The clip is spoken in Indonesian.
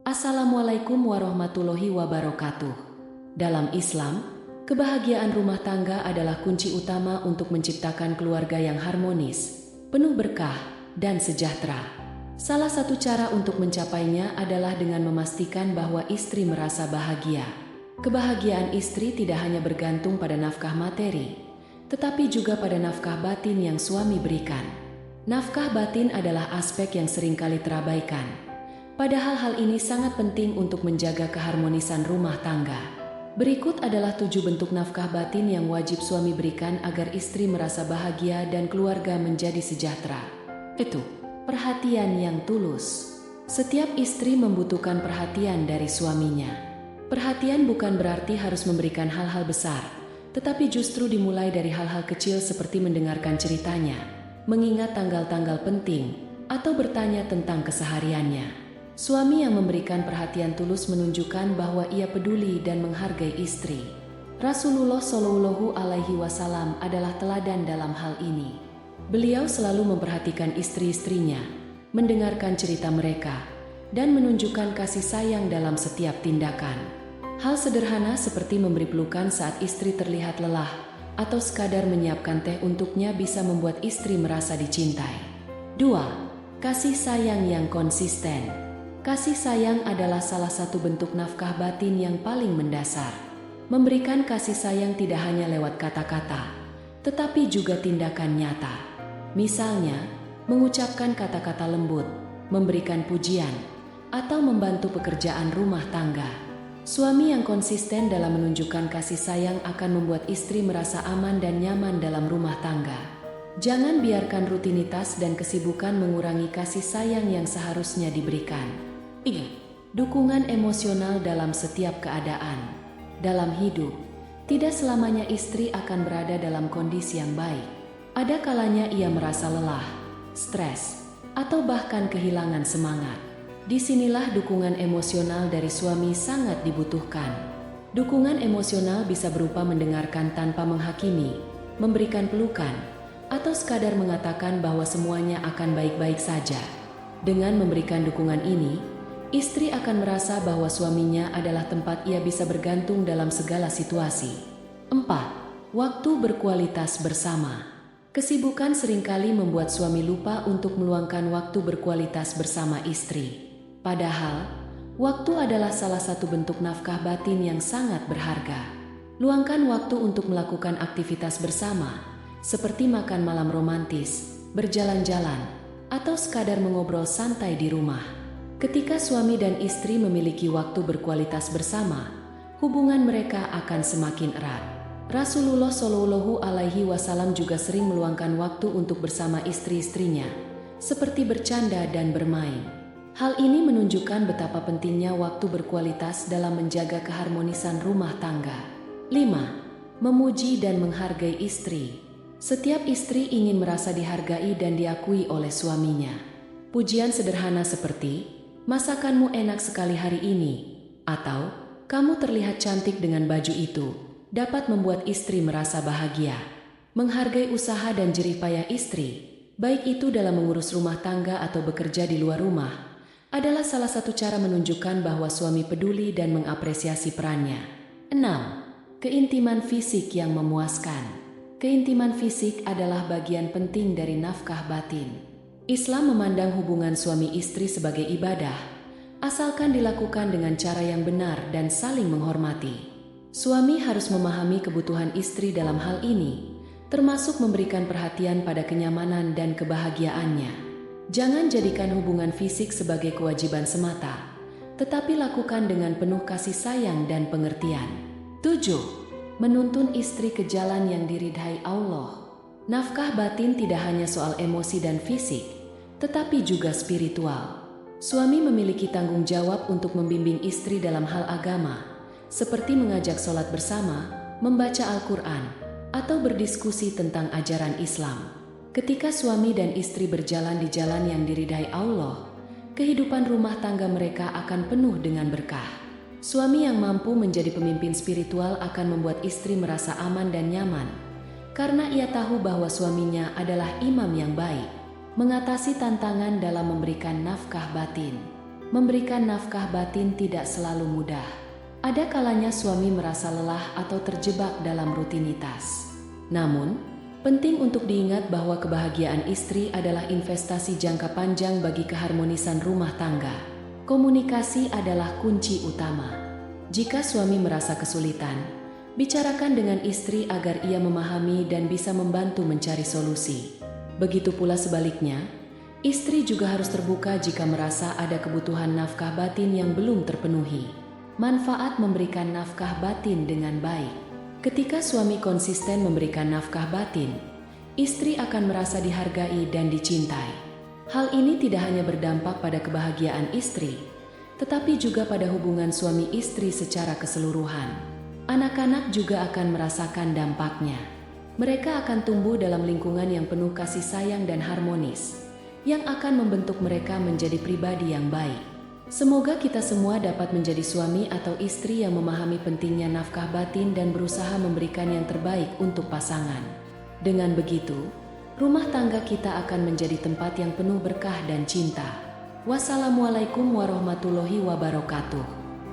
Assalamualaikum warahmatullahi wabarakatuh. Dalam Islam, kebahagiaan rumah tangga adalah kunci utama untuk menciptakan keluarga yang harmonis, penuh berkah, dan sejahtera. Salah satu cara untuk mencapainya adalah dengan memastikan bahwa istri merasa bahagia. Kebahagiaan istri tidak hanya bergantung pada nafkah materi, tetapi juga pada nafkah batin yang suami berikan. Nafkah batin adalah aspek yang seringkali terabaikan. Padahal hal ini sangat penting untuk menjaga keharmonisan rumah tangga. Berikut adalah 7 bentuk nafkah batin yang wajib suami berikan agar istri merasa bahagia dan keluarga menjadi sejahtera. Itu, perhatian yang tulus. Setiap istri membutuhkan perhatian dari suaminya. Perhatian bukan berarti harus memberikan hal-hal besar, tetapi justru dimulai dari hal-hal kecil seperti mendengarkan ceritanya, mengingat tanggal-tanggal penting, atau bertanya tentang kesehariannya. Suami yang memberikan perhatian tulus menunjukkan bahwa ia peduli dan menghargai istri. Rasulullah Shallallahu Alaihi Wasallam adalah teladan dalam hal ini. Beliau selalu memperhatikan istri-istrinya, mendengarkan cerita mereka, dan menunjukkan kasih sayang dalam setiap tindakan. Hal sederhana seperti memberi pelukan saat istri terlihat lelah, atau sekadar menyiapkan teh untuknya bisa membuat istri merasa dicintai. 2. Kasih sayang yang konsisten. Kasih sayang adalah salah satu bentuk nafkah batin yang paling mendasar. Memberikan kasih sayang tidak hanya lewat kata-kata, tetapi juga tindakan nyata. Misalnya, mengucapkan kata-kata lembut, memberikan pujian, atau membantu pekerjaan rumah tangga. Suami yang konsisten dalam menunjukkan kasih sayang akan membuat istri merasa aman dan nyaman dalam rumah tangga. Jangan biarkan rutinitas dan kesibukan mengurangi kasih sayang yang seharusnya diberikan. Dukungan emosional dalam setiap keadaan. Dalam hidup, tidak selamanya istri akan berada dalam kondisi yang baik. Ada kalanya ia merasa lelah, stres, atau bahkan kehilangan semangat. Disinilah dukungan emosional dari suami sangat dibutuhkan. Dukungan emosional bisa berupa mendengarkan tanpa menghakimi, memberikan pelukan, atau sekadar mengatakan bahwa semuanya akan baik-baik saja. Dengan memberikan dukungan ini, istri akan merasa bahwa suaminya adalah tempat ia bisa bergantung dalam segala situasi. 4. Waktu berkualitas bersama. Kesibukan seringkali membuat suami lupa untuk meluangkan waktu berkualitas bersama istri. Padahal, waktu adalah salah satu bentuk nafkah batin yang sangat berharga. Luangkan waktu untuk melakukan aktivitas bersama, seperti makan malam romantis, berjalan-jalan, atau sekadar mengobrol santai di rumah. Ketika suami dan istri memiliki waktu berkualitas bersama, hubungan mereka akan semakin erat. Rasulullah Shallallahu Alaihi Wasallam juga sering meluangkan waktu untuk bersama istri-istrinya, seperti bercanda dan bermain. Hal ini menunjukkan betapa pentingnya waktu berkualitas dalam menjaga keharmonisan rumah tangga. 5. Memuji dan menghargai istri. Setiap istri ingin merasa dihargai dan diakui oleh suaminya. Pujian sederhana seperti, "Masakanmu enak sekali hari ini," atau "Kamu terlihat cantik dengan baju itu," dapat membuat istri merasa bahagia. Menghargai usaha dan jerih payah istri, baik itu dalam mengurus rumah tangga atau bekerja di luar rumah, adalah salah satu cara menunjukkan bahwa suami peduli dan mengapresiasi perannya. 6. Keintiman fisik yang memuaskan. Keintiman fisik adalah bagian penting dari nafkah batin. Islam memandang hubungan suami istri sebagai ibadah, asalkan dilakukan dengan cara yang benar dan saling menghormati. Suami harus memahami kebutuhan istri dalam hal ini, termasuk memberikan perhatian pada kenyamanan dan kebahagiaannya. Jangan jadikan hubungan fisik sebagai kewajiban semata, tetapi lakukan dengan penuh kasih sayang dan pengertian. 7. Menuntun istri ke jalan yang diridhai Allah. Nafkah batin tidak hanya soal emosi dan fisik, tetapi juga spiritual. Suami memiliki tanggung jawab untuk membimbing istri dalam hal agama, seperti mengajak sholat bersama, membaca Al-Quran, atau berdiskusi tentang ajaran Islam. Ketika suami dan istri berjalan di jalan yang diridhai Allah, kehidupan rumah tangga mereka akan penuh dengan berkah. Suami yang mampu menjadi pemimpin spiritual akan membuat istri merasa aman dan nyaman, karena ia tahu bahwa suaminya adalah imam yang baik, mengatasi tantangan dalam memberikan nafkah batin. memberikan nafkah batin tidak selalu mudah. Ada kalanya suami merasa lelah atau terjebak dalam rutinitas. Namun, penting untuk diingat bahwa kebahagiaan istri adalah investasi jangka panjang bagi keharmonisan rumah tangga. Komunikasi adalah kunci utama. Jika suami merasa kesulitan, bicarakan dengan istri agar ia memahami dan bisa membantu mencari solusi. Begitu pula sebaliknya, istri juga harus terbuka jika merasa ada kebutuhan nafkah batin yang belum terpenuhi. Manfaat memberikan nafkah batin dengan baik. Ketika suami konsisten memberikan nafkah batin, istri akan merasa dihargai dan dicintai. Hal ini tidak hanya berdampak pada kebahagiaan istri, tetapi juga pada hubungan suami istri secara keseluruhan. Anak-anak juga akan merasakan dampaknya. Mereka akan tumbuh dalam lingkungan yang penuh kasih sayang dan harmonis, yang akan membentuk mereka menjadi pribadi yang baik. Semoga kita semua dapat menjadi suami atau istri yang memahami pentingnya nafkah batin dan berusaha memberikan yang terbaik untuk pasangan. Dengan begitu, rumah tangga kita akan menjadi tempat yang penuh berkah dan cinta. Wassalamualaikum warahmatullahi wabarakatuh.